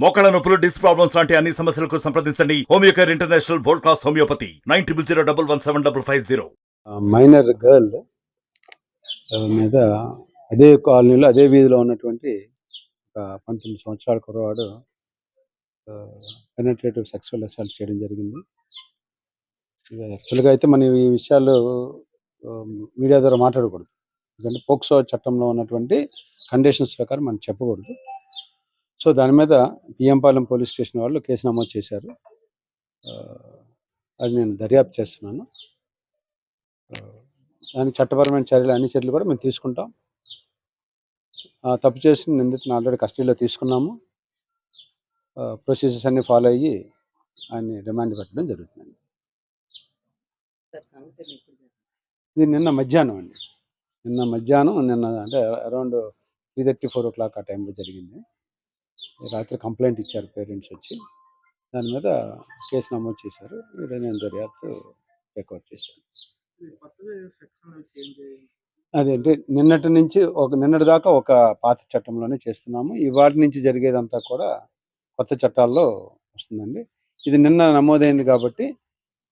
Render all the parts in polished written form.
మోకాళ్ళ నొప్పులు, disc problems లాంటి అన్ని సమస్యలకు సంప్రదించండి Homeocare international world class homeopathy 9001175550. Minor girl మీద అదే కాలనీలో అదే వీధిలో ఉన్నటువంటి ఒక 19 సంవత్సరాల కుర్రవాడు పెనట్రేటివ్ సెక్సువల్ అసాల్ట్ చేయడం జరిగింది. యాక్చువల్గా అయితే మనం ఈ విషయాలు మీడియా ద్వారా మాట్లాడకూడదు, ఎందుకంటే పోక్సో చట్టంలో ఉన్నటువంటి కండిషన్స్ ప్రకారం మనం చెప్పకూడదు. సో దాని మీద పిఎంపాలెం పోలీస్ స్టేషన్ వాళ్ళు కేసు నమోదు చేశారు. అది నేను దర్యాప్తు చేస్తున్నాను. దానికి చట్టపరమైన చర్యలు, అన్ని చర్యలు కూడా మేము తీసుకుంటాం. తప్పు చేసిన నిందితుని ఆల్రెడీ కస్టడీలో తీసుకున్నాము. ప్రొసీజర్స్ అన్ని ఫాలో అయ్యి ఆయన్ని రిమాండ్ పెట్టడం జరుగుతుంది. ఇది నిన్న మధ్యాహ్నం అండి. నిన్న అంటే అరౌండ్ 3:30-4 o'clock ఆ టైంలో జరిగింది. రాత్రి కంప్లైంట్ ఇచ్చారు పేరెంట్స్ వచ్చి. దాని మీద కేసు నమోదు చేశారు. నేను దర్యాప్తు టేక్అవుట్ చేశాను. అదేంటి నిన్నటి దాకా ఒక పాత చట్టంలోనే చేస్తున్నాము. ఇవాళ నుంచి జరిగేదంతా కూడా కొత్త చట్టాల్లో వస్తుందండి. ఇది నిన్న నమోదైంది కాబట్టి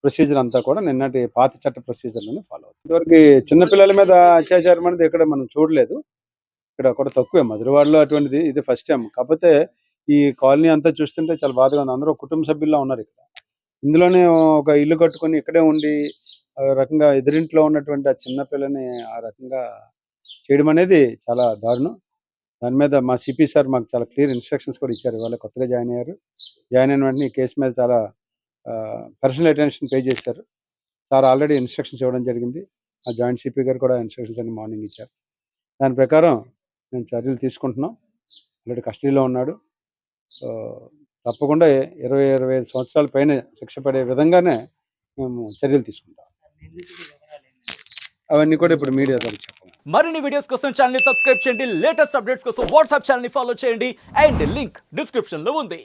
ప్రొసీజర్ అంతా కూడా నిన్నటి పాత చట్ట ప్రొసీజర్లోనే ఫాలో అవుతుంది. ఇదివరకు చిన్నపిల్లల మీద అత్యాచారం అనేది ఎక్కడ మనం చూడలేదు. ఇక్కడ కూడా తక్కువే. మధురవాడలో అటువంటిది ఇది ఫస్ట్ టైం. కాకపోతే ఈ కాలనీ అంతా చూస్తుంటే చాలా బాధగా ఉంది. అందరూ కుటుంబ సభ్యుల్లా ఉన్నారు ఇక్కడ. ఇందులోనే ఒక ఇల్లు కట్టుకొని ఇక్కడే ఉండి ఆ రకంగా ఎదురింట్లో ఉన్నటువంటి ఆ చిన్నపిల్లని ఆ రకంగా చేయడం అనేది చాలా దారుణం. దాని మీద మా సిపి సార్ మాకు చాలా క్లియర్ ఇన్స్ట్రక్షన్స్ కూడా ఇచ్చారు. ఇవాళ కొత్తగా జాయిన్ అయ్యారు. జాయిన్ అయిన వెంటనే ఈ కేసు మీద చాలా పర్సనల్ అటెన్షన్ పే చేశారు. సార్ ఆల్రెడీ ఇన్స్ట్రక్షన్స్ ఇవ్వడం జరిగింది. ఆ జాయింట్ సిపి గారు కూడా ఇన్స్ట్రక్షన్స్ అన్ని మార్నింగ్ ఇచ్చారు. దాని ప్రకారం మేము చర్యలు తీసుకుంటున్నాం. ఆల్రెడీ కస్టడీలో ఉన్నాడు. తప్పకుండా 20-25 సంవత్సరాల పైన శిక్ష పడే విధంగానే మేము చర్యలు తీసుకుంటాం. అవన్నీ కూడా ఇప్పుడు మీడియా ద్వారా చెప్పాలి. మరిన్ని వీడియోస్ కోసం ఛానల్ ని సబ్స్క్రైబ్ చేయండి. లేటెస్ట్ అప్డేట్స్ కోసం వాట్సాప్ ఛానల్ ని ఫాలో చేయండి. అండ్ లింక్ డిస్క్రిప్షన్ లో ఉంది.